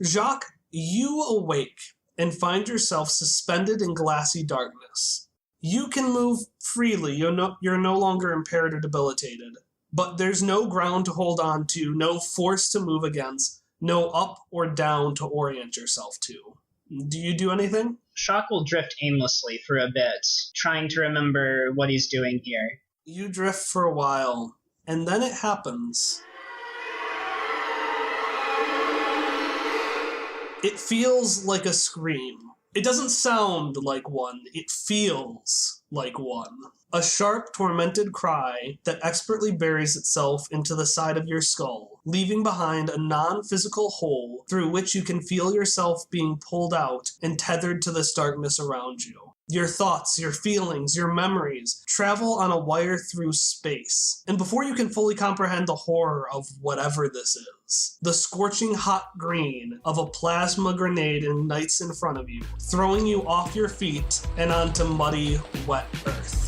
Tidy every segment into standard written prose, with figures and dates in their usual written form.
Jacques, you awake and find yourself suspended in glassy darkness. You can move freely, you're no longer impaired or debilitated, but there's no ground to hold on to, no force to move against, no up or down to orient yourself to. Do you do anything? Shock will drift aimlessly for a bit, trying to remember what he's doing here. You drift for a while, and then it happens. It feels like a scream. It doesn't sound like one, it feels like one. A sharp, tormented cry that expertly buries itself into the side of your skull, leaving behind a non-physical hole through which you can feel yourself being pulled out and tethered to this darkness around you. Your thoughts, your feelings, your memories travel on a wire through space. And before you can fully comprehend the horror of whatever this is, the scorching hot green of a plasma grenade ignites in front of you, throwing you off your feet and onto muddy, wet earth.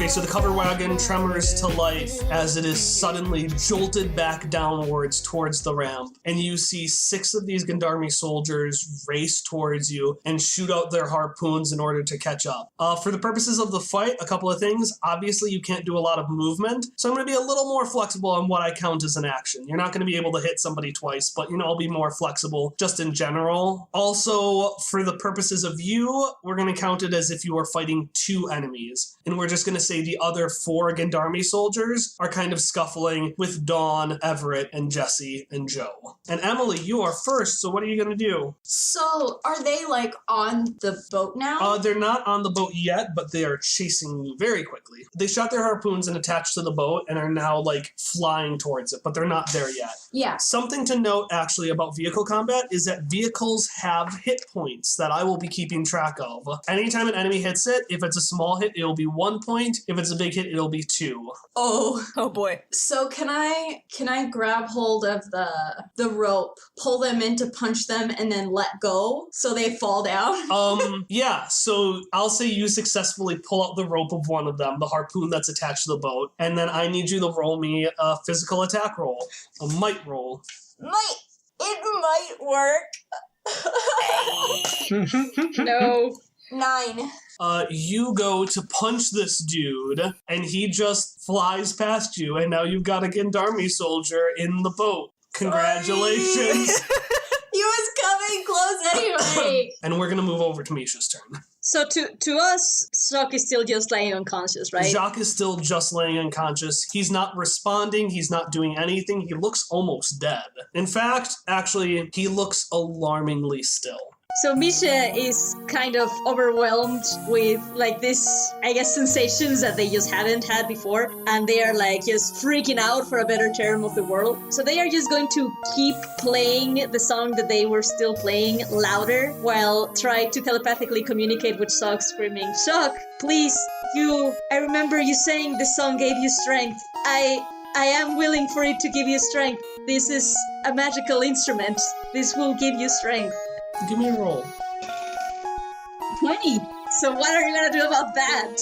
So the cover wagon tremors to life as it is suddenly jolted back downwards towards the ramp, and you see 6 of these Gendarme soldiers race towards you and shoot out their harpoons in order to catch up. For the purposes of the fight, a couple of things. Obviously, you can't do a lot of movement, so I'm going to be a little more flexible on what I count as an action. You're not going to be able to hit somebody twice, but, I'll be more flexible just in general. Also, for the purposes of you, we're going to count it as if you are fighting 2 enemies, and we're just going to say the other 4 Gendarme soldiers are kind of scuffling with Dawn, Everett, and Jesse, and Joe. And Emily, you are first, so what are you going to do? So, are they, on the boat now? They're not on the boat yet, but they are chasing you very quickly. They shot their harpoons and attached to the boat and are now, flying towards it, but they're not there yet. Yeah. Something to note, actually, about vehicle combat is that vehicles have hit points that I will be keeping track of. Anytime an enemy hits it, if it's a small hit, it'll be 1 point. If it's a big hit, it'll be 2. Oh boy. So can I grab hold of the rope, pull them in to punch them, and then let go so they fall down? Yeah, so I'll say you successfully pull out the rope of one of them, the harpoon that's attached to the boat, and then I need you to roll me a physical attack roll, a might roll. It might work. No. 9. You go to punch this dude, and he just flies past you, and now you've got a Gendarme soldier in the boat. Congratulations! He was coming close anyway! And we're gonna move over to Misha's turn. So to us, Jacques is still just laying unconscious, right? Jacques is still just laying unconscious. He's not responding. He's not doing anything. He looks almost dead. In fact, actually, he looks alarmingly still. So Misha is kind of overwhelmed with this, I guess, sensations that they just haven't had before, and they are just freaking out, for a better term of the world. So they are just going to keep playing the song that they were still playing louder, while try to telepathically communicate with Shock, screaming, "Shock, please, I remember you saying this song gave you strength. I am willing for it to give you strength. This is a magical instrument. This will give you strength." Give me a roll. 20. So what are you gonna do about that?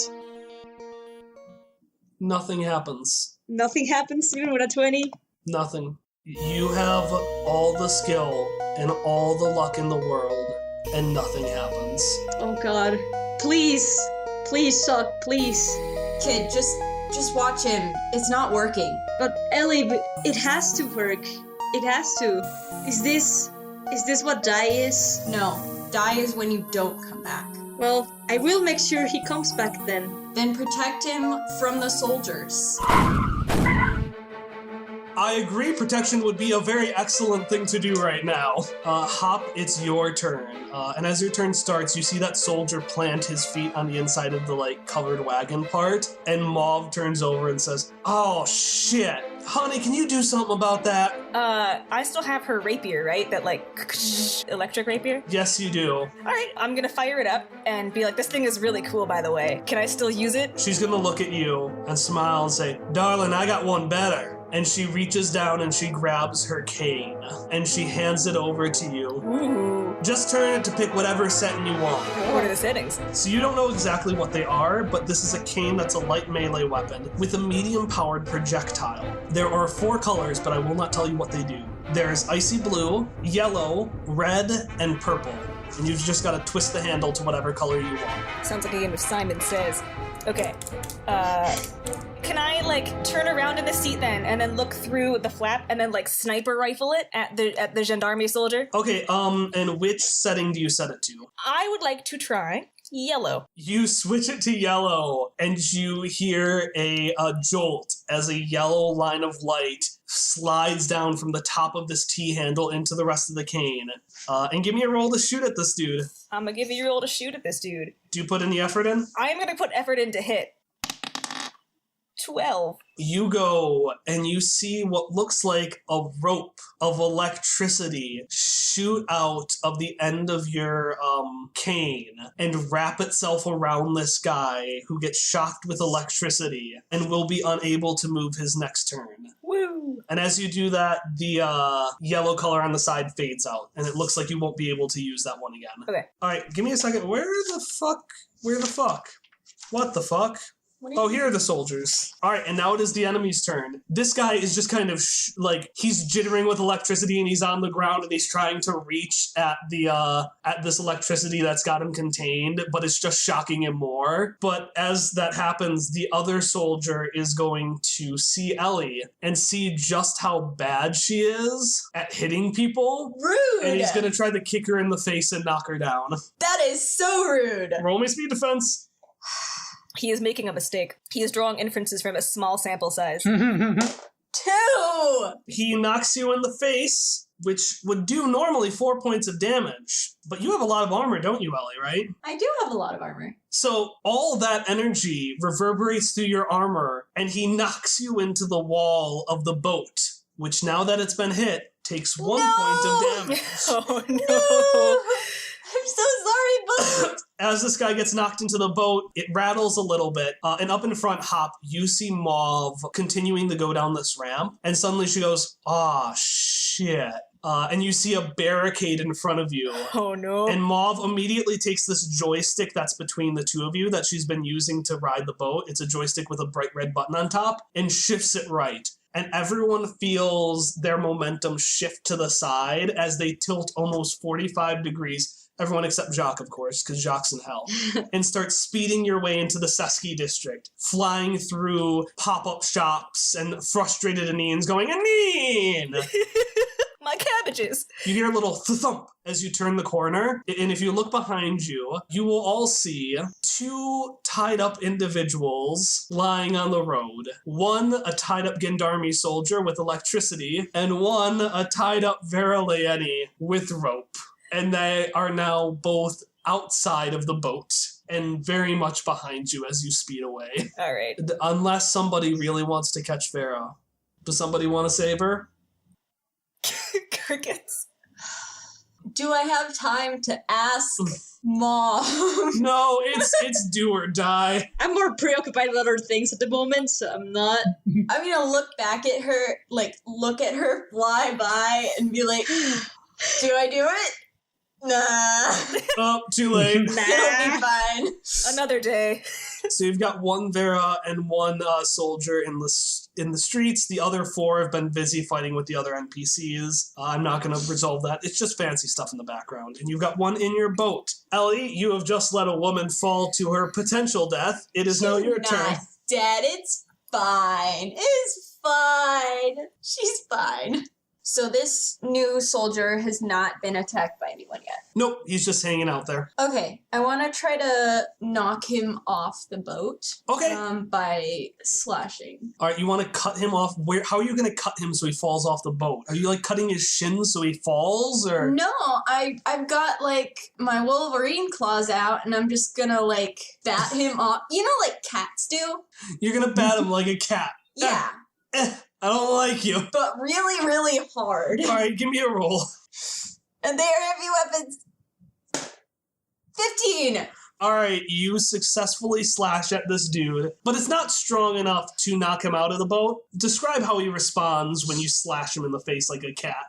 Nothing happens. Nothing happens even with a 20? Nothing. You have all the skill and all the luck in the world, and nothing happens. Oh god. Please, Shock, please. Kid, just watch him. It's not working. But Elee, it has to work. It has to. Is this what die is? No. Die is when you don't come back. Well, I will make sure he comes back then. Then protect him from the soldiers. I agree, protection would be a very excellent thing to do right now. Hop, it's your turn. And as your turn starts, you see that soldier plant his feet on the inside of the, covered wagon part, and Mauve turns over and says, "Oh, shit. Honey, can you do something about that?" I still have her rapier, right? That, electric rapier? Yes, you do. Alright, I'm gonna fire it up and be like, this thing is really cool, by the way. Can I still use it? She's gonna look at you and smile and say, "Darling, I got one better." And she reaches down and she grabs her cane. And she hands it over to you. Ooh. Just turn it to pick whatever setting you want. What are the settings? So you don't know exactly what they are, but this is a cane that's a light melee weapon with a medium-powered projectile. There are 4 colors, but I will not tell you what they do. There's icy blue, yellow, red, and purple. And you've just got to twist the handle to whatever color you want. Sounds like a game of Simon Says. Okay. Can I, like, turn around in the seat then, and then look through the flap, and then, like, sniper rifle it at the gendarme soldier? Okay, and which setting do you set it to? I would like to try yellow. You switch it to yellow, and you hear a jolt as a yellow line of light slides down from the top of this T-handle into the rest of the cane. And give me a roll to shoot at this dude. I'm gonna give you a roll to shoot at this dude. Do you put any effort in? I'm gonna put effort in to hit. 12. You go and you see what looks like a rope of electricity shoot out of the end of your cane and wrap itself around this guy who gets shocked with electricity and will be unable to move his next turn. Woo! And as you do that, the yellow color on the side fades out, and it looks like you won't be able to use that one again. Okay. All right, give me a second. Where the fuck? What the fuck? Oh, here are the soldiers. All right, and now it is the enemy's turn. This guy is just kind of he's jittering with electricity, and he's on the ground, and he's trying to reach at this electricity that's got him contained, but it's just shocking him more. But as that happens, the other soldier is going to see Elee and see just how bad she is at hitting people. Rude! And he's going to try to kick her in the face and knock her down. That is so rude. Roll me speed defense. He is making a mistake. He is drawing inferences from a small sample size. 2! He knocks you in the face, which would do normally 4 points of damage. But you have a lot of armor, don't you, Elee, right? I do have a lot of armor. So all that energy reverberates through your armor, and he knocks you into the wall of the boat, which now that it's been hit, takes 1 point of damage. Oh no! No! I'm so sorry, boat! As this guy gets knocked into the boat, it rattles a little bit. And up in front, Hop, you see Mauve continuing to go down this ramp. And suddenly she goes, "Aw, shit." And you see a barricade in front of you. Oh no. And Mauve immediately takes this joystick that's between the two of you that she's been using to ride the boat. It's a joystick with a bright red button on top, and shifts it right. And everyone feels their momentum shift to the side as they tilt almost 45 degrees. Everyone except Jacques, of course, because Jacques' in hell. And start speeding your way into the Seski district, flying through pop-up shops and frustrated Aneens going, "Aneen!" My cabbages! You hear a little thump as you turn the corner, and if you look behind you, you will all see 2 tied-up individuals lying on the road. One, a tied-up Gendarme soldier with electricity, and one, a tied-up Vera with rope. And they are now both outside of the boat and very much behind you as you speed away. All right. Unless somebody really wants to catch Vera. Does somebody want to save her? Crickets. Do I have time to ask Mom? No, it's do or die. I'm more preoccupied with other things at the moment, so I'm not. I'm gonna look back at her, look at her fly by and be like, do I do it? Nah. Oh, too late. It'll be fine. Another day. So you've got one Vera and one soldier in the streets. The other 4 have been busy fighting with the other NPCs. I'm not going to resolve that. It's just fancy stuff in the background. And you've got one in your boat. Elee, you have just let a woman fall to her potential death. It is now your turn. Not dead. It's fine. It's fine. She's fine. So this new soldier has not been attacked by anyone yet. Nope, he's just hanging out there. Okay, I want to try to knock him off the boat. Okay. By slashing. All right, you want to cut him off? How are you going to cut him so he falls off the boat? Are you cutting his shins so he falls, or? No, I've got my Wolverine claws out, and I'm just gonna bat him off. You know, like cats do. You're gonna bat him like a cat. Yeah. I don't like you. But really, really hard. All right, give me a roll. And they are heavy weapons. 15. All right, you successfully slash at this dude, but it's not strong enough to knock him out of the boat. Describe how he responds when you slash him in the face like a cat.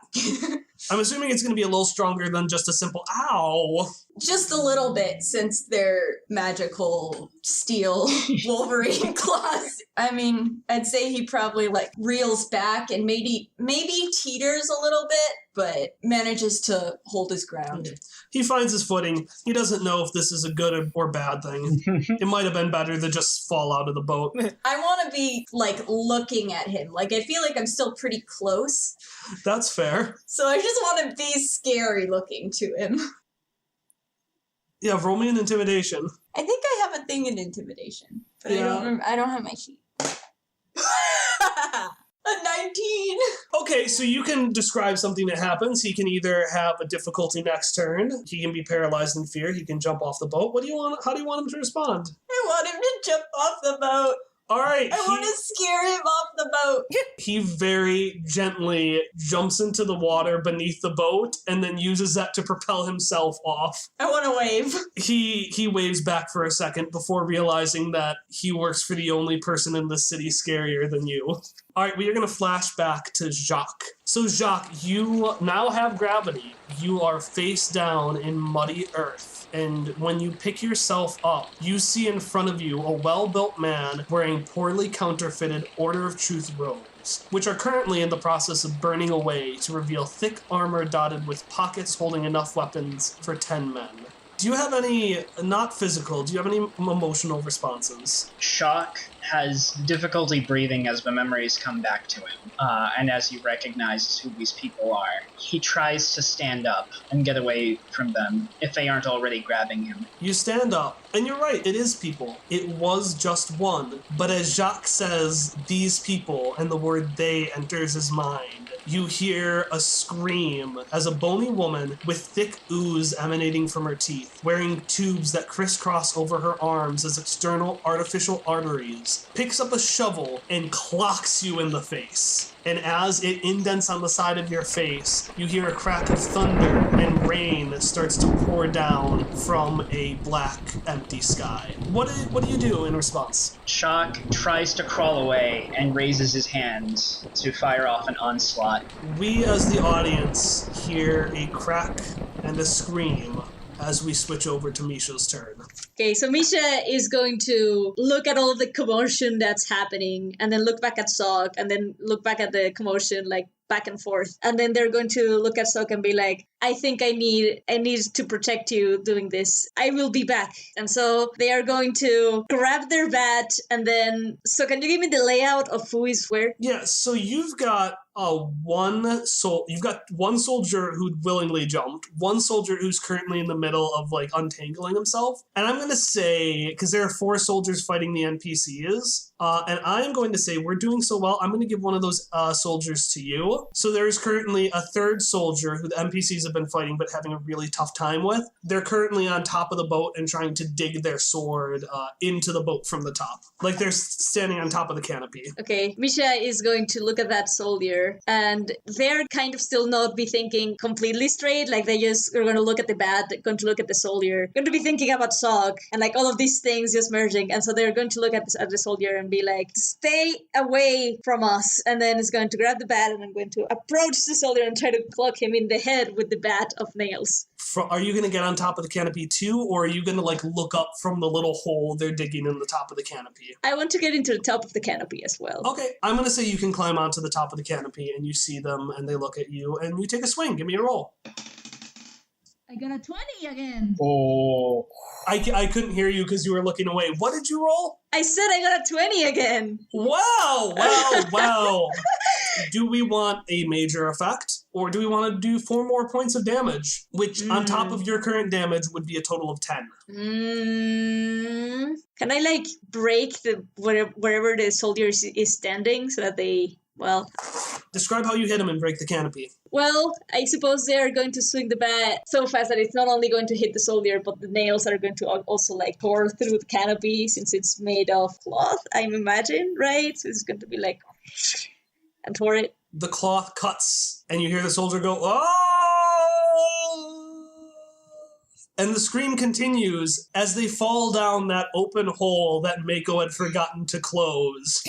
I'm assuming it's going to be a little stronger than just a simple ow. Just a little bit, since they're magical steel Wolverine claws. I mean, I'd say he probably like reels back and maybe teeters a little bit, but manages to hold his ground. He finds his footing. He doesn't know if this is a good or bad thing. It might have been better to just fall out of the boat. I want to be like looking at him. Like I feel like I'm still pretty close. That's fair. So I just want to be scary looking to him. Yeah, roll me an intimidation. I think I have a thing in intimidation, but Yeah. I don't have my sheet. A 19. Okay, so you can describe something that happens. He can either have a difficulty next turn. He can be paralyzed in fear. He can jump off the boat. What do you want? How do you want him to respond? I want him to jump off the boat. All right. I want to scare him off the boat. He very gently jumps into the water beneath the boat and then uses that to propel himself off. I want to wave. He waves back for a second before realizing that he works for the only person in the city scarier than you. All right, we are going to flash back to Jacques. So Jacques, you now have gravity. You are face down in muddy earth. And when you pick yourself up, you see in front of you a well-built man wearing poorly counterfeited Order of Truth robes, which are currently in the process of burning away to reveal thick armor dotted with pockets holding enough weapons for 10 men. Do you have any, not physical, do you have any emotional responses? Shock has difficulty breathing as the memories come back to him, and as he recognizes who these people are. He tries to stand up and get away from them if they aren't already grabbing him. You stand up, and you're right, it is people. It was just one. But as Jacques says, these people, and the word they enters his mind, you hear a scream as a bony woman with thick ooze emanating from her teeth, wearing tubes that crisscross over her arms as external artificial arteries, picks up a shovel and clocks you in the face. And as it indents on the side of your face, you hear a crack of thunder and rain starts to pour down from a black, empty sky. What do you do in response? Shock tries to crawl away and raises his hand to fire off an onslaught. We, as the audience, hear a crack and a scream as we switch over to Misha's turn. Okay, so Misha is going to look at all the commotion that's happening, and then look back at Sok, and then look back at the commotion, like, back and forth. And then they're going to look at Sok and be like, I think I need to protect you doing this. I will be back. And so they are going to grab their bat, and then... So can you give me the layout of who is where? Yeah, so you've got you've got one soldier who willingly jumped, one soldier who's currently in the middle of like untangling himself, and I'm gonna say, because there are 4 soldiers fighting the NPCs, and I'm going to say we're doing so well, I'm gonna give one of those soldiers to you. So there's currently a 3rd soldier who the NPCs have been fighting but having a really tough time with. They're currently on top of the boat and trying to dig their sword into the boat from the top, like they're standing on top of the canopy. Okay, Misha is going to look at that soldier, and they're kind of still not be thinking completely straight, like they just are going to look at the bat, going to look at the soldier, going to be thinking about Sok, and like all of these things just merging, and so they're going to look at the soldier and be like, stay away from us, and then is going to grab the bat and I'm going to approach the soldier and try to clock him in the head with the bat of nails. Are you going to get on top of the canopy too, or are you going to like look up from the little hole they're digging in the top of the canopy? I want to get into the top of the canopy as well. Okay, I'm going to say you can climb onto the top of the canopy and you see them and they look at you and you take a swing. Give me a roll. I got a 20 again. Oh. I couldn't hear you because you were looking away. What did you roll? I said I got a 20 again. Wow. Do we want a major effect? Or do we want to do 4 more points of damage? Which, on top of your current damage, would be a total of 10. Can I, like, break the wherever the soldier is standing so that they... Well... Describe how you hit him and break the canopy. Well, I suppose they are going to swing the bat so fast that it's not only going to hit the soldier, but the nails are going to also, like, tore through the canopy since it's made of cloth, I imagine, right? So it's going to be like... and tore it. The cloth cuts, and you hear the soldier go, oh! And the scream continues as they fall down that open hole that Mako had forgotten to close.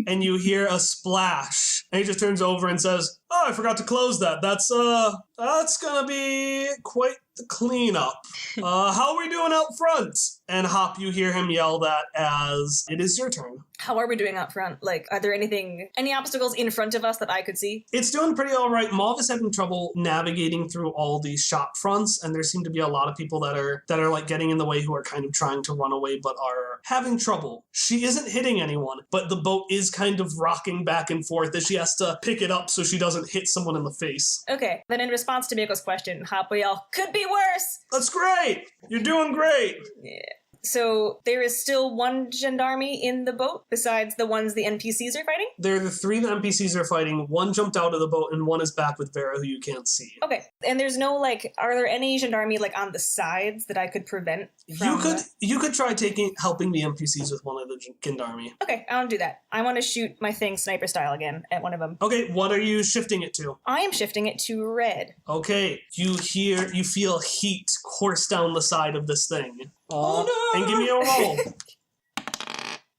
And you hear a splash. And he just turns over and says, "Oh, I forgot to close that. That's gonna be quite the cleanup. How are we doing out front?" And Hop, you hear him yell that as it is your turn. How are we doing out front? Like, are there any obstacles in front of us that I could see? It's doing pretty all right. Mauve is having trouble navigating through all these shop fronts, and there seem to be a lot of people that are like getting in the way who are kind of trying to run away but are having trouble. She isn't hitting anyone, but the boat is kind of rocking back and forth as she has to pick it up so she doesn't hit someone in the face. Okay, then in response to Mako's question, Hop will yell, "Could be worse!" That's great! You're doing great! Yeah. So there is still one gendarme in the boat besides the ones the NPCs are fighting? There are the 3 the NPCs are fighting. One jumped out of the boat and one is back with Vera, who you can't see. Okay. And there's no, are there any gendarme, on the sides that I could prevent from... You could try helping the NPCs with one of the gendarme. Okay, I want to do that. I want to shoot my thing sniper style again at one of them. Okay, what are you shifting it to? I am shifting it to red. Okay, you feel heat course down the side of this thing. Oh no! And give me a roll.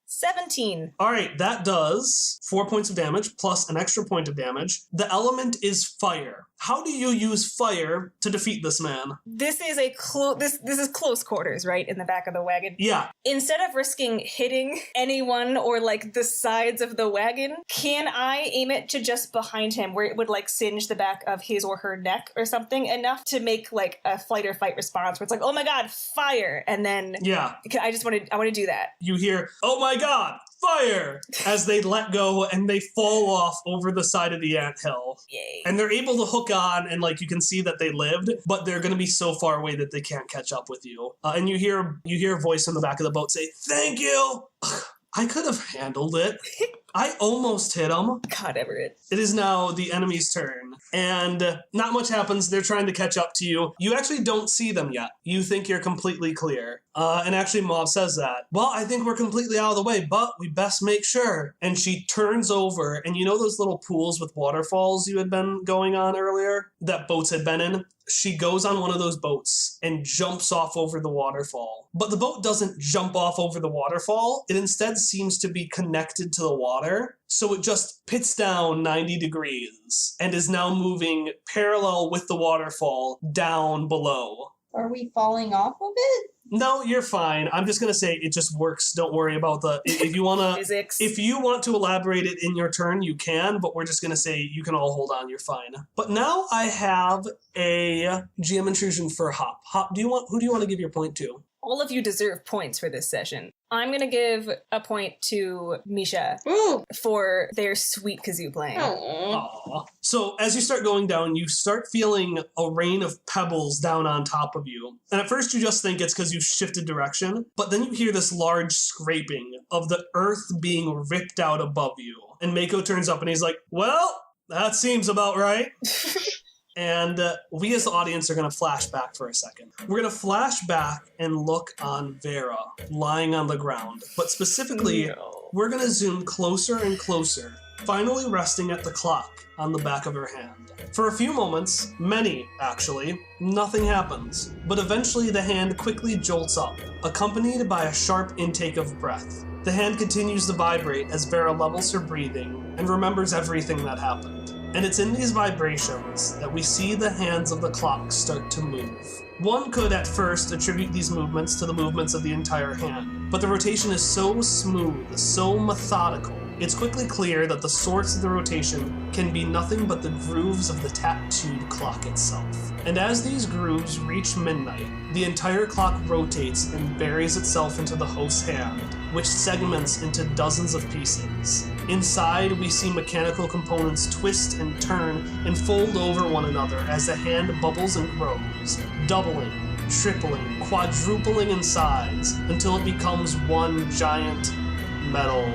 17. All right, that does 4 points of damage plus an extra point of damage. The element is fire. How do you use fire to defeat this man? This is this is close quarters, right? In the back of the wagon. Yeah. Instead of risking hitting anyone or the sides of the wagon, can I aim it to just behind him where it would singe the back of his or her neck or something enough to make a flight or fight response where it's oh my god, fire, and then yeah. I want to do that. You hear, "Oh my god, fire!" as they let go and they fall off over the side of the anthill. Yay. And they're able to hook on and you can see that they lived, but they're going to be so far away that they can't catch up with you. And you hear a voice in the back of the boat say, "Thank you! I could have handled it. I almost hit him." God, Everett. It is now the enemy's turn, and not much happens. They're trying to catch up to you. You actually don't see them yet. You think you're completely clear. And actually, Mauve says that. "Well, I think we're completely out of the way, but we best make sure." And she turns over, and you know those little pools with waterfalls you had been going on earlier that boats had been in? She goes on one of those boats and jumps off over the waterfall. But the boat doesn't jump off over the waterfall. It instead seems to be connected to the water. So it just pits down 90 degrees and is now moving parallel with the waterfall down below. Are we falling off of it? No, you're fine. I'm just going to say it just works. Don't worry about if you want to... Physics. If you want to elaborate it in your turn, you can, but we're just going to say you can all hold on. You're fine. But now I have a GM intrusion for Hop. Hop, who do you want to give your point to? All of you deserve points for this session. I'm going to give a point to Misha for their sweet kazoo playing. Aww. So as you start going down, you start feeling a rain of pebbles down on top of you. And at first you just think it's because you've shifted direction, but then you hear this large scraping of the earth being ripped out above you. And Mako turns up and he's like, "Well, that seems about right." And we as the audience are going to flash back for a second. We're going to flash back and look on Vera lying on the ground. But specifically, we're going to zoom closer and closer, finally resting at the clock on the back of her hand. For a few moments, many actually, nothing happens. But eventually the hand quickly jolts up, accompanied by a sharp intake of breath. The hand continues to vibrate as Vera levels her breathing and remembers everything that happened. And it's in these vibrations that we see the hands of the clock start to move. One could at first attribute these movements to the movements of the entire hand, but the rotation is so smooth, so methodical, it's quickly clear that the source of the rotation can be nothing but the grooves of the tattooed clock itself. And as these grooves reach midnight, the entire clock rotates and buries itself into the host's hand, which segments into dozens of pieces. Inside, we see mechanical components twist and turn and fold over one another as the hand bubbles and grows, doubling, tripling, quadrupling in size until it becomes one giant metal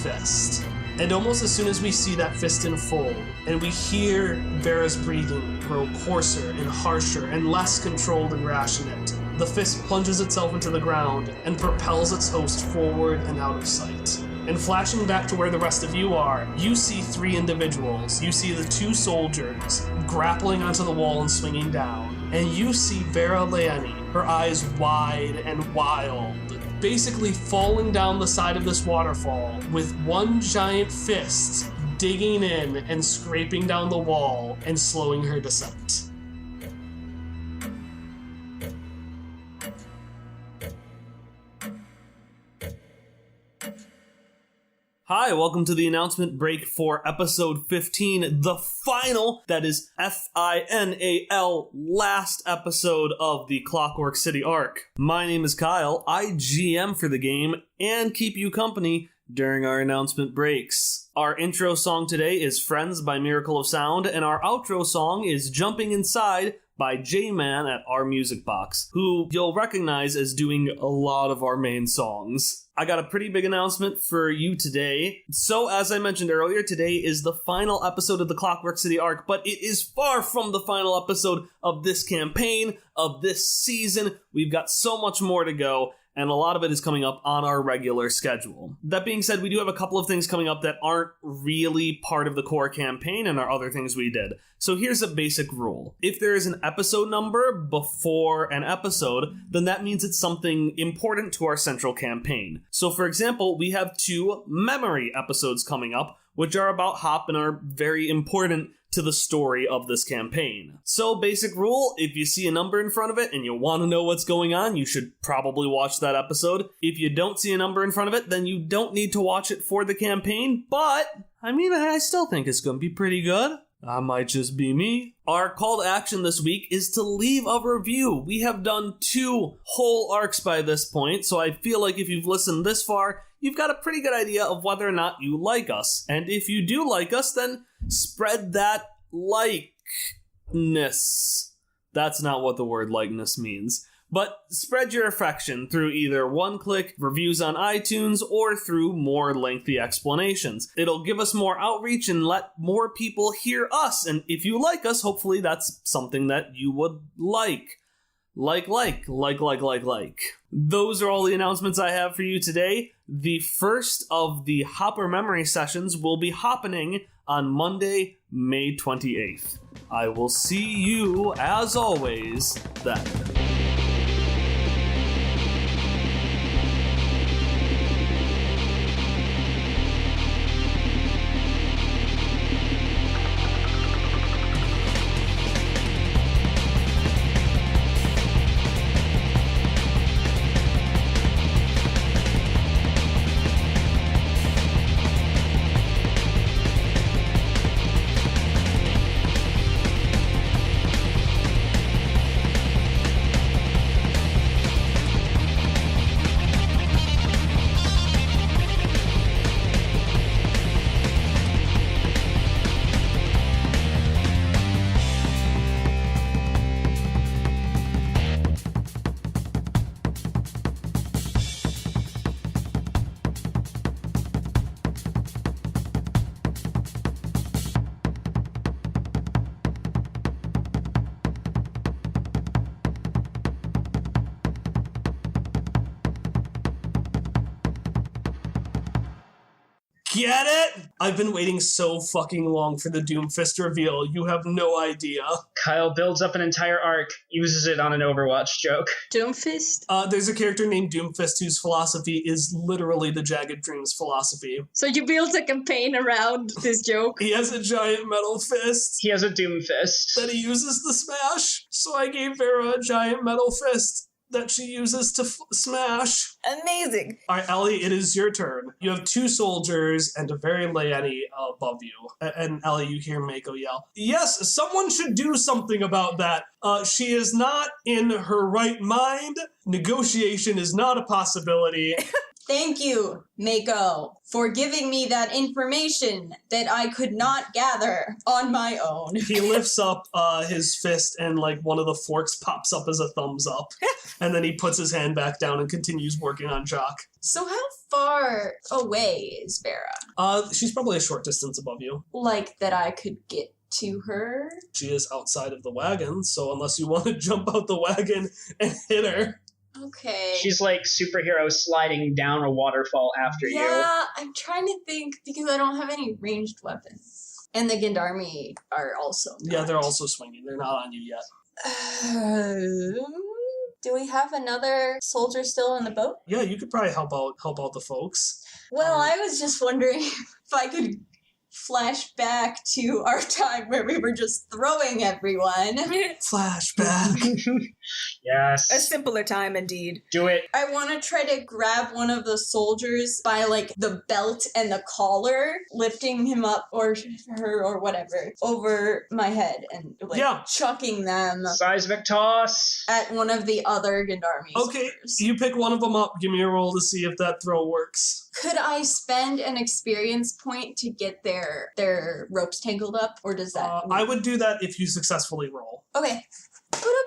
fist. And almost as soon as we see that fist in full, and we hear Vera's breathing grow coarser and harsher and less controlled and rationate, the fist plunges itself into the ground and propels its host forward and out of sight. And flashing back to where the rest of you are, you see 3 individuals. You see the 2 soldiers grappling onto the wall and swinging down. and you see Vera Leani, her eyes wide and wild, basically falling down the side of this waterfall with one giant fist digging in and scraping down the wall and slowing her descent. Hi, welcome to the announcement break for episode 15, the final, that is FINAL, last episode of the Clockwork City arc. My name is Kyle, I GM for the game and keep you company during our announcement breaks. Our intro song today is Friends by Miracle of Sound, and our outro song is Jumping Inside by J-Man at Our Music Box, who you'll recognize as doing a lot of our main songs. I got a pretty big announcement for you today. So, as I mentioned earlier, today is the final episode of the Clockwork City arc, but it is far from the final episode of this campaign, of this season. We've got so much more to go, and a lot of it is coming up on our regular schedule. That being said, we do have a couple of things coming up that aren't really part of the core campaign and are other things we did. So here's a basic rule. If there is an episode number before an episode, then that means it's something important to our central campaign. So for example, we have 2 memory episodes coming up, which are about Hop and are very important to the story of this campaign. So basic rule, if you see a number in front of it and you want to know what's going on, you should probably watch that episode. If you don't see a number in front of it, then you don't need to watch it for the campaign, but I still think it's going to be pretty good. That might just be me. Our call to action this week is to leave a review. We have done 2 whole arcs by this point, so I feel like if you've listened this far, you've got a pretty good idea of whether or not you like us. And if you do like us, then spread that likeness. That's not what the word likeness means. But spread your affection through either one-click reviews on iTunes or through more lengthy explanations. It'll give us more outreach and let more people hear us. And if you like us, hopefully that's something that you would like. Like. Those are all the announcements I have for you today. The first of the Hopper Memory sessions will be happening on Monday, May 28th. I will see you, as always, then. Get it? I've been waiting so fucking long for the Doomfist reveal. You have no idea. Kyle builds up an entire arc, uses it on an Overwatch joke. Doomfist? There's a character named Doomfist whose philosophy is literally the Jagged Dreams philosophy. So you built a campaign around this joke? He has a giant metal fist. He has a Doomfist that he uses to smash. So I gave Vera a giant metal fist that she uses to smash. Amazing. All right, Elee, it is your turn. You have 2 soldiers and a very Leani above you. And Elee, you hear Mako yell, "Yes, someone should do something about that. She is not in her right mind. Negotiation is not a possibility." Thank you, Mako, for giving me that information that I could not gather on my own. He lifts up his fist and like one of the forks pops up as a thumbs up. And then he puts his hand back down and continues working on Jock. So how far away is Vera? She's probably a short distance above you. Like that I could get to her? She is outside of the wagon, so unless you want to jump out the wagon and hit her. Okay. She's like superhero sliding down a waterfall after you. Yeah, I'm trying to think because I don't have any ranged weapons. And the Gendarme are also not. Yeah, they're also swinging. They're not on you yet. Do we have another soldier still in the boat? Yeah, you could probably help out the folks. Well, I was just wondering if I could flash back to our time where we were just throwing everyone. Flashback. Yes. A simpler time indeed. Do it. I want to try to grab one of the soldiers by, like, the belt and the collar, lifting him up, or her, or whatever, over my head and, like, chucking them Seismic toss. at one of the other Gendarmes. Okay, you pick one of them up. Give me a roll to see if that throw works. Could I spend an experience point to get their ropes tangled up, or does that... I would do that if you successfully roll. Okay. Put up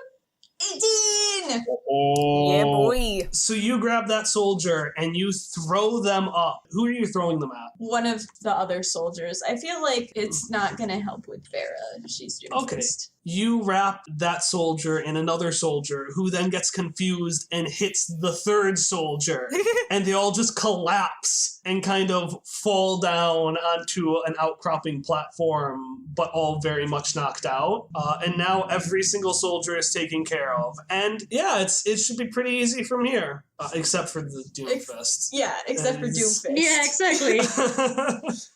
18! Oh. Yeah, boy. So you grab that soldier and you throw them up. Who are you throwing them at? One of the other soldiers. I feel like it's not going to help with Vera. She's doing Okay. You wrap that soldier in another soldier who then gets confused and hits the third soldier. And they all just collapse and kind of fall down onto an outcropping platform, but all very much knocked out. And now every single soldier is taken care of. And yeah, it should be pretty easy from here. Except for the Doomfist. Yeah, except for Doomfist. Yeah, exactly.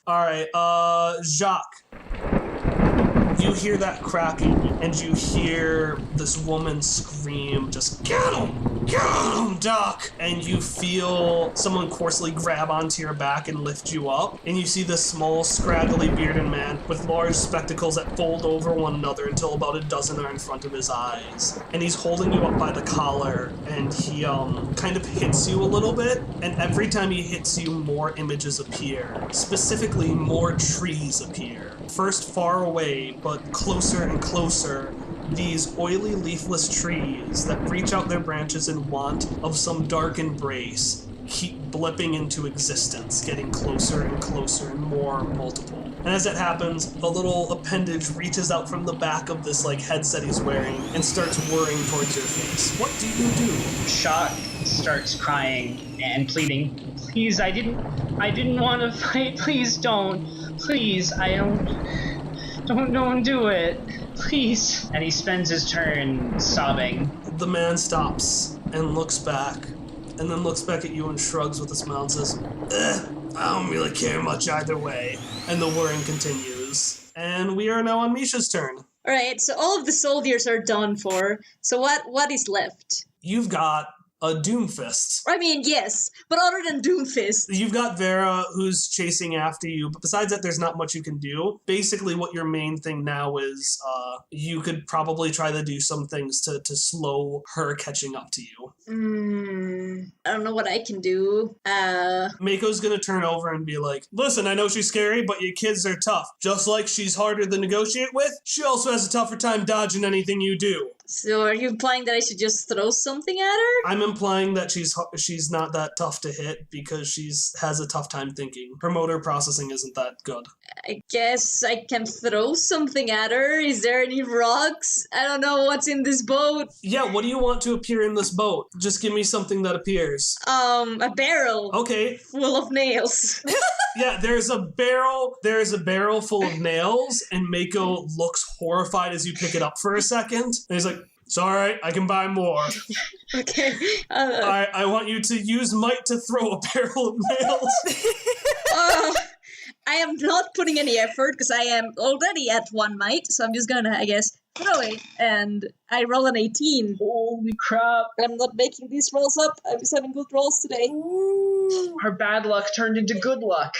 Alright, Jacques. You hear that cracking, and you hear this woman scream, just, get him, Doc! And you feel someone coarsely grab onto your back and lift you up, and you see this small, scraggly bearded man with large spectacles that fold over one another until about a dozen are in front of his eyes. And he's holding you up by the collar, and he kind of hits you a little bit, and every time he hits you, more images appear. Specifically, more trees appear. First far away, but closer and closer, these oily leafless trees that reach out their branches in want of some dark embrace keep blipping into existence, getting closer and closer and more multiple. And as it happens, a little appendage reaches out from the back of this headset he's wearing and starts whirring towards your face. What do you do? Shock starts crying and pleading, please, I didn't want to fight, please don't. Please, don't do it. Please. And he spends his turn sobbing. The man stops and looks back, and then looks back at you and shrugs with a smile and says, I don't really care much either way. And the whirring continues. And we are now on Misha's turn. Alright, so all of the soldiers are done for. So what is left? You've got a Doomfist. I mean, yes, but other than Doomfist. You've got Vera who's chasing after you, but besides that, there's not much you can do. Basically, what your main thing now is, you could probably try to do some things to slow her catching up to you. I don't know what I can do. Mako's gonna turn over and be like, listen, I know she's scary, but your kids are tough. Just like she's harder to negotiate with, she also has a tougher time dodging anything you do. So are you implying that I should just throw something at her? I'm implying that she's not that tough to hit because she's has a tough time thinking. Her motor processing isn't that good. I guess I can throw something at her. Is there any rocks? I don't know what's in this boat. Yeah, what do you want to appear in this boat? Just give me something that appears. A barrel. Okay. Full of nails. Yeah, there's a barrel full of nails, and Mako looks horrified as you pick it up for a second. And he's like, it's alright, I can buy more. Okay. I want you to use might to throw a barrel of nails. I am not putting any effort because I am already at 1 might, so I'm just gonna, I guess, throw it. And I roll an 18. Holy crap. I'm not making these rolls up. I'm just having good rolls today. Her bad luck turned into good luck.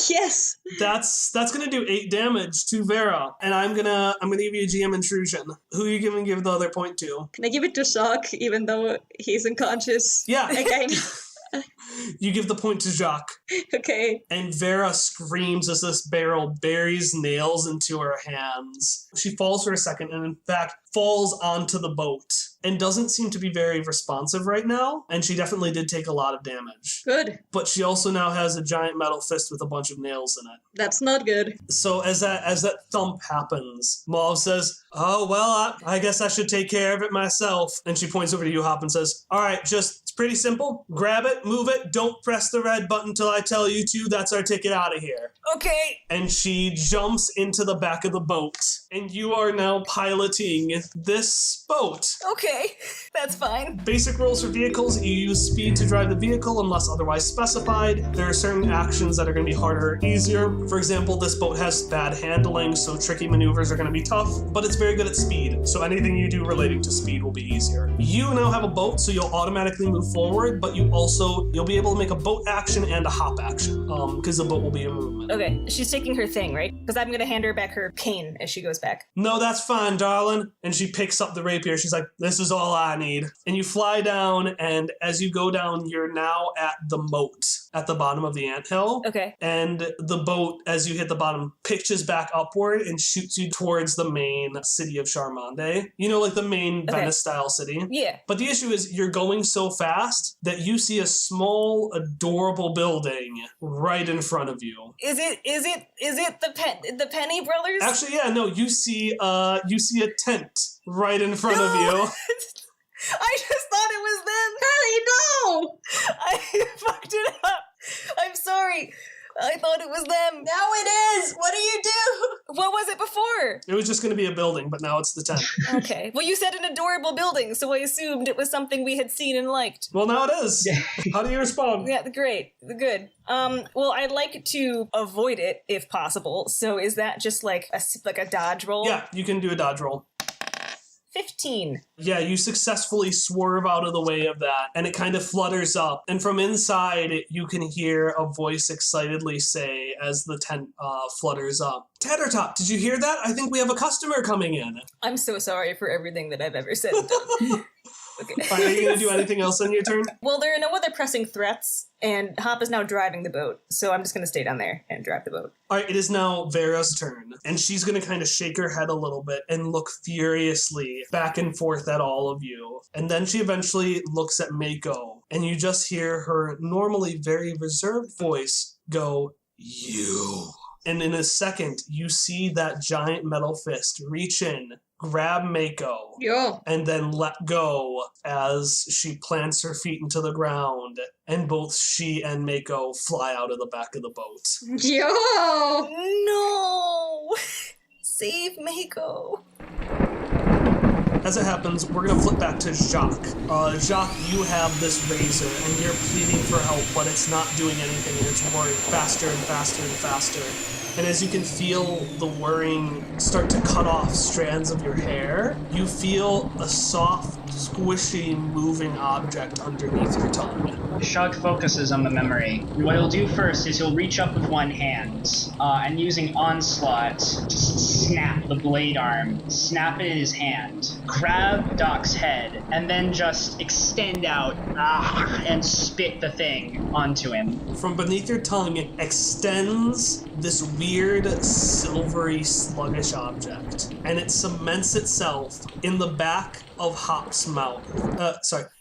Yes. That's gonna do 8 damage to Vera, and I'm gonna give you a GM intrusion. Who are you gonna give the other point to? Can I give it to Shock, even though he's unconscious? Yeah. Okay. You give the point to Jacques. Okay. And Vera screams as this barrel buries nails into her hands. She falls for a second and in fact falls onto the boat and doesn't seem to be very responsive right now. And she definitely did take a lot of damage. Good. But she also now has a giant metal fist with a bunch of nails in it. That's not good. So as that thump happens, Mauve says, oh, well, I guess I should take care of it myself. And she points over to you, Hop, and says, all right, just It's pretty simple. Grab it, move it, don't press the red button till I tell you to. That's our ticket out of here. Okay. And she jumps into the back of the boat. And you are now piloting this boat. Okay. That's fine. Basic rules for vehicles. You use speed to drive the vehicle unless otherwise specified. There are certain actions that are going to be harder or easier. For example, this boat has bad handling, so tricky maneuvers are going to be tough, but it's very good at speed. So anything you do relating to speed will be easier. You now have a boat, so you'll automatically move forward, but you'll be able to make a boat action and a hop action, because the boat will be a movement. Okay. She's taking her thing, right? Because I'm going to hand her back her cane as she goes back. No, that's fine, darling. And she picks up the rapier. She's like, this is all I need. And you fly down, and as you go down, you're now at the moat at the bottom of the anthill. Okay. And the boat, as you hit the bottom, pitches back upward and shoots you towards the main city of Charmonde. You know, like the main Venice-style city. Yeah. But the issue is you're going so fast that you see a small, adorable building right in front of you. Is it the Penny Brothers? Actually, yeah, no, you see a tent right in front of you. I just thought it was them. Ellie, no! I fucked it up. I'm sorry. I thought it was them. Now it is! What do you do? What was it before? It was just going to be a building, but now it's the tent. Okay. Well, you said an adorable building, so I assumed it was something we had seen and liked. Well, now it is. How do you respond? Yeah, great. Good. Well, I'd like to avoid it if possible. So is that just like a dodge roll? Yeah, you can do a dodge roll. 15. Yeah, you successfully swerve out of the way of that, and it kind of flutters up. And from inside, you can hear a voice excitedly say, as the tent flutters up, Tattertop, did you hear that? I think we have a customer coming in. I'm so sorry for everything that I've ever said and done. Okay. Are you going to do anything else on your turn? Well, there are no other pressing threats, and Hop is now driving the boat, so I'm just going to stay down there and drive the boat. All right, it is now Vera's turn, and she's going to kind of shake her head a little bit and look furiously back and forth at all of you. And then she eventually looks at Mako, and you just hear her normally very reserved voice go, you. And in a second, you see that giant metal fist reach in, grab Mako, and then let go as she plants her feet into the ground, and both she and Mako fly out of the back of the boat. Yo! No! Save Mako. As it happens, we're going to flip back to Jacques. Jacques, you have this razor, and you're pleading for help, but it's not doing anything, and it's whirring faster and faster and faster. And as you can feel the whirring start to cut off strands of your hair, you feel a soft, squishy, moving object underneath your tongue. Shug focuses on the memory. What he'll do first is he'll reach up with one hand, and using Onslaught, just snap the blade arm, snap it in his hand, grab Doc's head, and then just extend out and spit the thing onto him. From beneath your tongue extends this weird, silvery, sluggish object, and it cements itself in the back of Hop's mouth.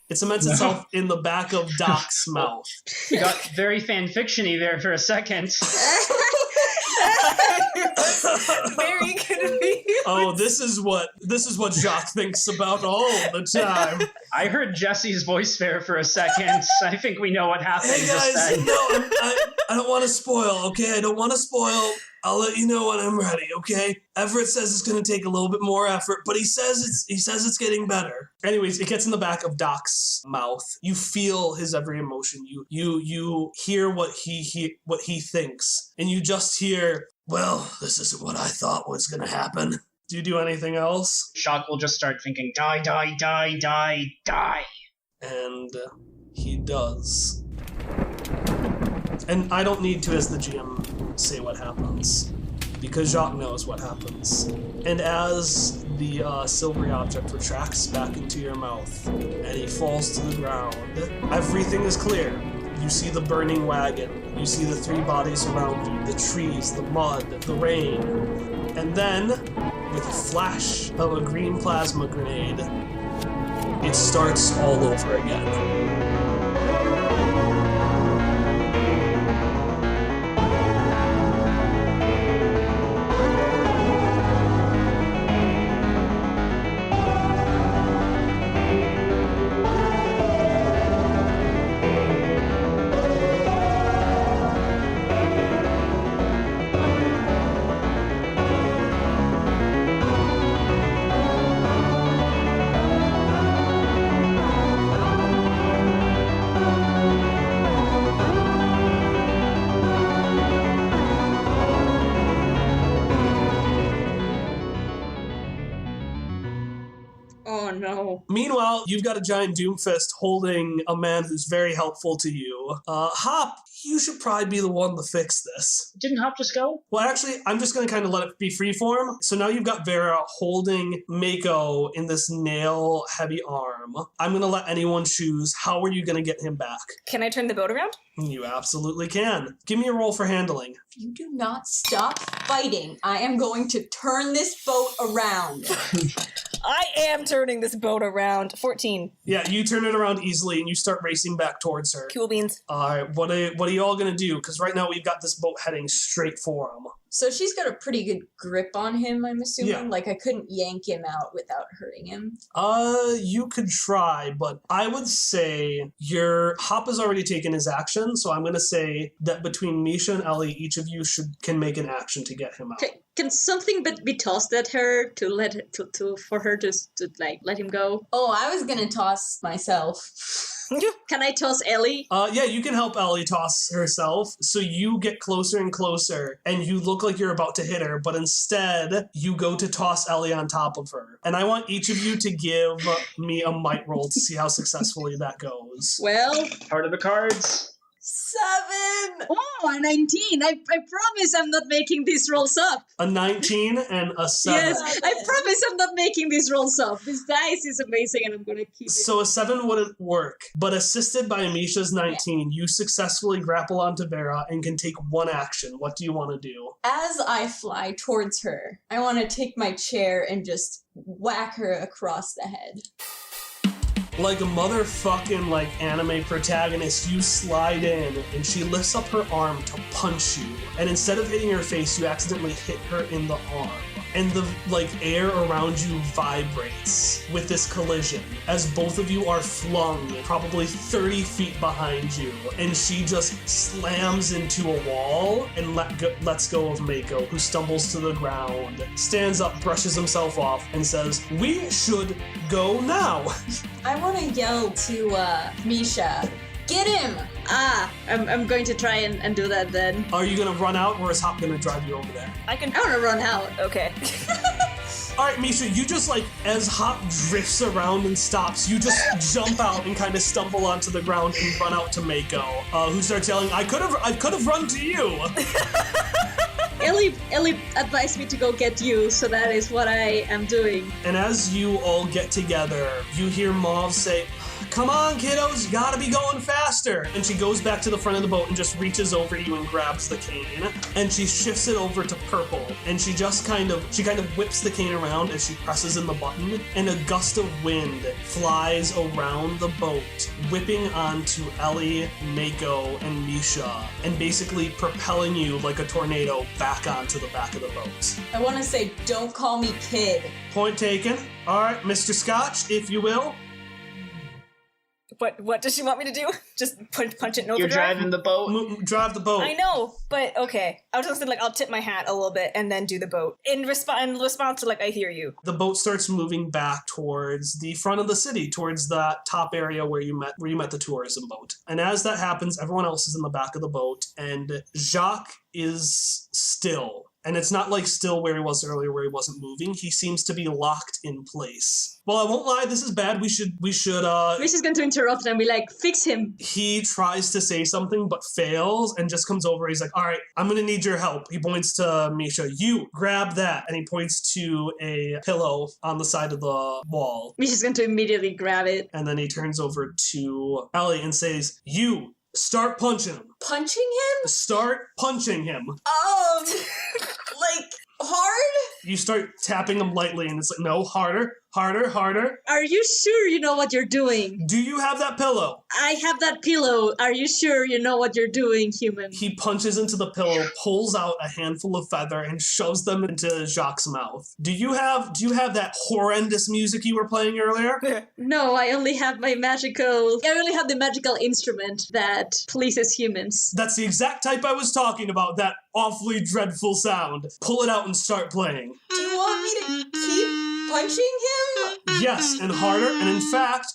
It cements itself in the back of Doc's mouth. You got very fan-fiction-y there for a second. Very convenient. Oh, this is what Jacques thinks about all the time. I heard Jesse's voice there for a second. I think we know what happened. Hey guys, no, I don't want to spoil, okay? I don't want to spoil. I'll let you know when I'm ready, okay? Everett says it's going to take a little bit more effort, but he says it's getting better. Anyways, it gets in the back of Doc's mouth. You feel his every emotion. You hear what he thinks, and you just hear, well, this isn't what I thought was going to happen. Do you do anything else? Shock will just start thinking, die, die, die, die, die. And he does. And I don't need to, as the GM, say what happens, because Jacques knows what happens. And as the silvery object retracts back into your mouth, and he falls to the ground, everything is clear. You see the burning wagon, you see the three bodies around you, the trees, the mud, the rain. And then, with a flash of a green plasma grenade, it starts all over again. no. Meanwhile, you've got a giant Doomfist holding a man who's very helpful to you. Hop, you should probably be the one to fix this. Didn't Hop just go? Well, actually, I'm just going to kind of let it be freeform. So now you've got Vera holding Mako in this nail-heavy arm. I'm going to let anyone choose. How are you going to get him back? Can I turn the boat around? You absolutely can. Give me a roll for handling. If you do not stop fighting, I am going to turn this boat around. I am turning this boat around. 14. Yeah, you turn it around easily and you start racing back towards her. Cool beans. All right, what are you all going to do? Because right now we've got this boat heading straight for him. So she's got a pretty good grip on him, I'm assuming. Yeah. Like, I couldn't yank him out without hurting him. You could try, but I would say your Hop has already taken his action, so I'm going to say that between Misha and Elee, each of you can make an action to get him out. Can something be tossed at her for her to let him go? Oh, I was gonna toss myself. Can I toss Elee? Yeah, you can help Elee toss herself. So you get closer and closer, and you look like you're about to hit her, but instead, you go to toss Elee on top of her. And I want each of you to give me a might roll to see how successfully that goes. Well, Part of the cards. 7! oh, a 19. I promise I'm not making these rolls up. A 19 and a 7. Yes, I promise I'm not making these rolls up. This dice is amazing and I'm going to keep it. So a 7 wouldn't work, but assisted by Misha's 19, you successfully grapple onto Vera and can take one action. What do you want to do? As I fly towards her, I want to take my chair and just whack her across the head. Like a motherfucking anime protagonist, you slide in and she lifts up her arm to punch you. And instead of hitting her face, you accidentally hit her in the arm. And the air around you vibrates with this collision as both of you are flung probably 30 feet behind you. And she just slams into a wall and lets go of Mako, who stumbles to the ground, stands up, brushes himself off, and says, "We should go now." I want to yell to Misha, "Get him!" I'm going to try and do that then. Are you going to run out, or is Hop going to drive you over there? I can. I want to run out. Okay. All right, Misha, you just as Hop drifts around and stops, you just jump out and kind of stumble onto the ground and run out to Mako, who starts yelling, I could have run to you." Elee advised me to go get you, so that is what I am doing. And as you all get together, you hear Mauve say, "Come on, kiddos, you gotta be going faster." And she goes back to the front of the boat and just reaches over you and grabs the cane. And she shifts it over to Purple. And she just kind of whips the cane around as she presses in the button. And a gust of wind flies around the boat, whipping onto Elee, Mako, and Misha. And basically propelling you like a tornado back onto the back of the boat. I want to say, "Don't call me kid." Point taken. All right, Mr. Scotch, if you will. What does she want me to do? Just punch it in overdrive? You're driving the boat. Drive the boat. I know, but okay. I was just thinking, I'll tip my hat a little bit and then do the boat. In response to, I hear you. The boat starts moving back towards the front of the city, towards that top area where you met the tourism boat. And as that happens, everyone else is in the back of the boat, and Jacques is still. And it's not still where he was earlier, where he wasn't moving. He seems to be locked in place. Well, I won't lie, this is bad. We should. Misha's going to interrupt and be like, "Fix him." He tries to say something, but fails, and just comes over. He's like, "All right, I'm going to need your help." He points to Misha. "You, grab that." And he points to a pillow on the side of the wall. Misha's going to immediately grab it. And then he turns over to Elee and says, "You, start punching him." Punching him? Start punching him. Hard? You start tapping him lightly, and it's no, harder, harder, harder. Are you sure you know what you're doing? Do you have that pillow? I have that pillow. Are you sure you know what you're doing, human? He punches into the pillow, pulls out a handful of feather, and shoves them into Jacques' mouth. Do you have that horrendous music you were playing earlier? No, I only have the magical instrument that pleases humans. That's the exact type I was talking about, that awfully dreadful sound. Pull it out and start playing. Do you want me to keep punching him? Yes, and harder, and in fact,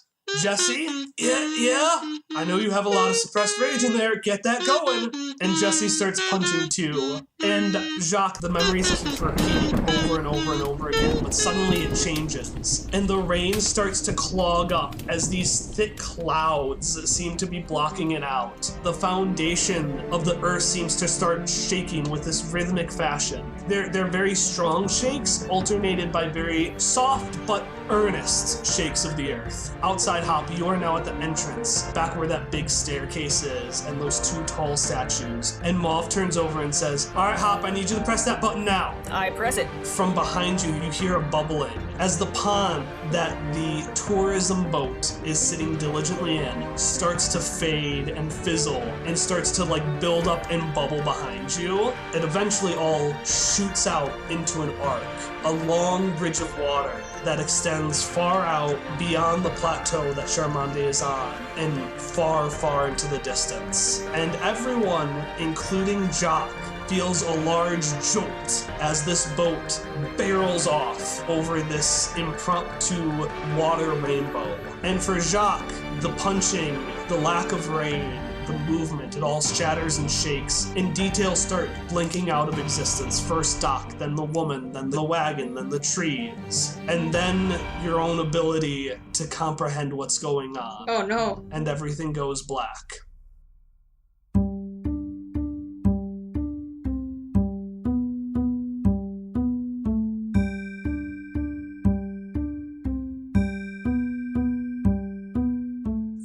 Jesse? Yeah? I know you have a lot of suppressed rage in there. Get that going. And Jesse starts punching too. And Jacques, the memories keep repeating over and over and over again, but suddenly it changes. And the rain starts to clog up as these thick clouds seem to be blocking it out. The foundation of the earth seems to start shaking with this rhythmic fashion. They're very strong shakes, alternated by very soft but earnest shakes of the earth. Outside, Hop, you are now at the entrance, back where that big staircase is, and those two tall statues. And Mauve turns over and says, "All right, Hop, I need you to press that button now." I press it. From behind you, you hear a bubbling as the pond that the tourism boat is sitting diligently in starts to fade and fizzle and starts to build up and bubble behind you. It eventually all shoots out into an arc, a long bridge of water that extends far out beyond the plateau that Charmonde is on and far, far into the distance. And everyone, including Jacques, feels a large jolt as this boat barrels off over this impromptu water rainbow. And for Jacques, the punching, the lack of rain, the movement, it all shatters and shakes, and details start blinking out of existence. First Doc, then the woman, then the wagon, then the trees, and then your own ability to comprehend what's going on. Oh no. And everything goes black.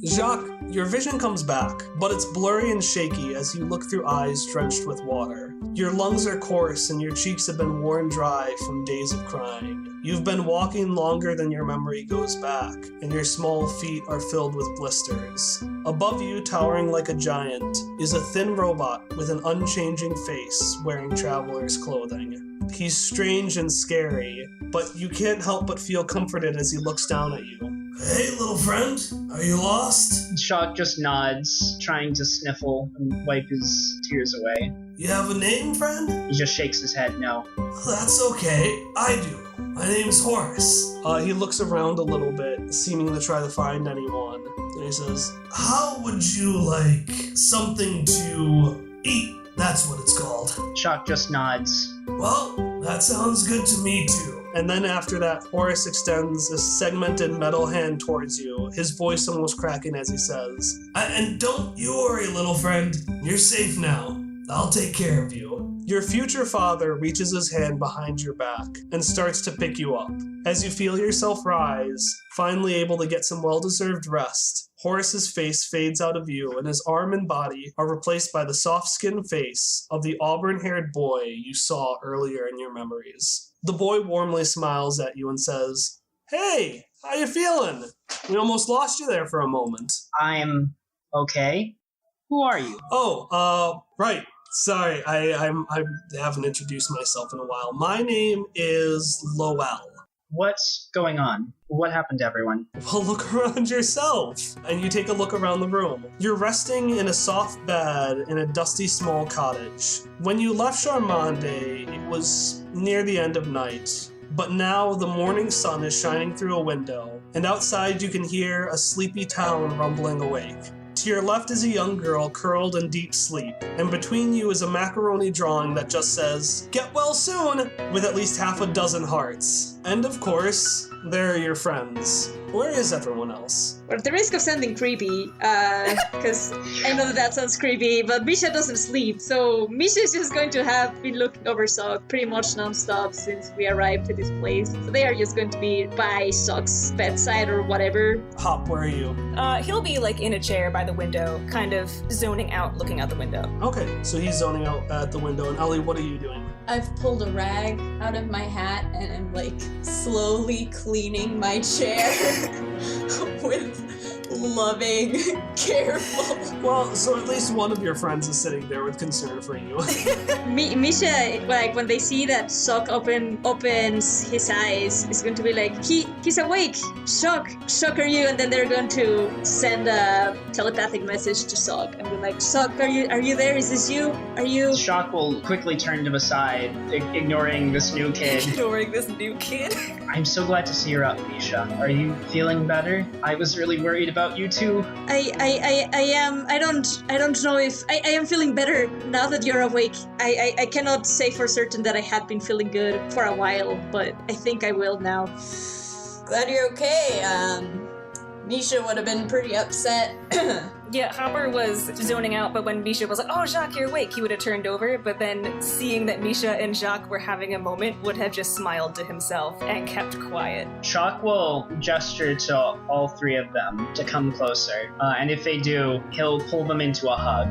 Jacques, your vision comes back, but it's blurry and shaky as you look through eyes drenched with water. Your lungs are coarse and your cheeks have been worn dry from days of crying. You've been walking longer than your memory goes back, and your small feet are filled with blisters. Above you, towering like a giant, is a thin robot with an unchanging face wearing traveler's clothing. He's strange and scary, but you can't help but feel comforted as he looks down at you. "Hey, little friend, are you lost?" Jacques just nods, trying to sniffle and wipe his tears away. "You have a name, friend?" He just shakes his head no. "That's okay, I do. My name's Horace." He looks around a little bit, seeming to try to find anyone. And he says, "How would you like something to eat? That's what it's called." Jacques just nods. "Well, that sounds good to me too." And then after that, Horace extends a segmented metal hand towards you, his voice almost cracking as he says, "And don't you worry, little friend. You're safe now. I'll take care of you." Your future father reaches his hand behind your back and starts to pick you up. As you feel yourself rise, finally able to get some well-deserved rest, Horace's face fades out of view and his arm and body are replaced by the soft-skinned face of the auburn-haired boy you saw earlier in your memories. The boy warmly smiles at you and says, "Hey, how you feeling? We almost lost you there for a moment." I'm okay. Who are you? Right. Sorry, I haven't introduced myself in a while. My name is Lowell. What's going on? What happened to everyone? Well, look around yourself. And you take a look around the room. You're resting in a soft bed in a dusty small cottage. When you left Charmonde, it was near the end of night. But now the morning sun is shining through a window, and outside you can hear a sleepy town rumbling awake. To your left is a young girl curled in deep sleep, and between you is a macaroni drawing that just says, "Get well soon," with at least half a dozen hearts. And of course, there are your friends. Where is everyone else? Well, at the risk of sounding creepy, because I know that sounds creepy, but Misha doesn't sleep, so Misha is just going to have been looking over Sock pretty much non-stop since we arrived to this place. So they are just going to be by Sock's bedside or whatever. Hop, where are you? He'll be in a chair by the window, kind of zoning out, looking out the window. Okay, so he's zoning out at the window. And Elee, what are you doing? I've pulled a rag out of my hat and I'm slowly cleaning my chair with loving, careful. Well, so at least one of your friends is sitting there with concern for you. Misha, like when they see that Shock opens his eyes, is going to be like, he's awake. Shock are you? And then they're going to send a telepathic message to Shock and be like, Shock, are you there? Is this you? Are you? Shock will quickly turn to the side, ignoring this new kid. Ignoring this new kid. I'm so glad to see you're up, Misha. Are you feeling better? I was really worried about you too. I am. I don't know if I am feeling better now that you're awake. I cannot say for certain that I had been feeling good for a while, but I think I will now. Glad you're okay. Misha would have been pretty upset. Yeah, Hopper was zoning out, but when Misha was like, oh, Jacques, you're awake, he would have turned over, but then seeing that Misha and Jacques were having a moment, would have just smiled to himself and kept quiet. Shock will gesture to all three of them to come closer, and if they do, he'll pull them into a hug.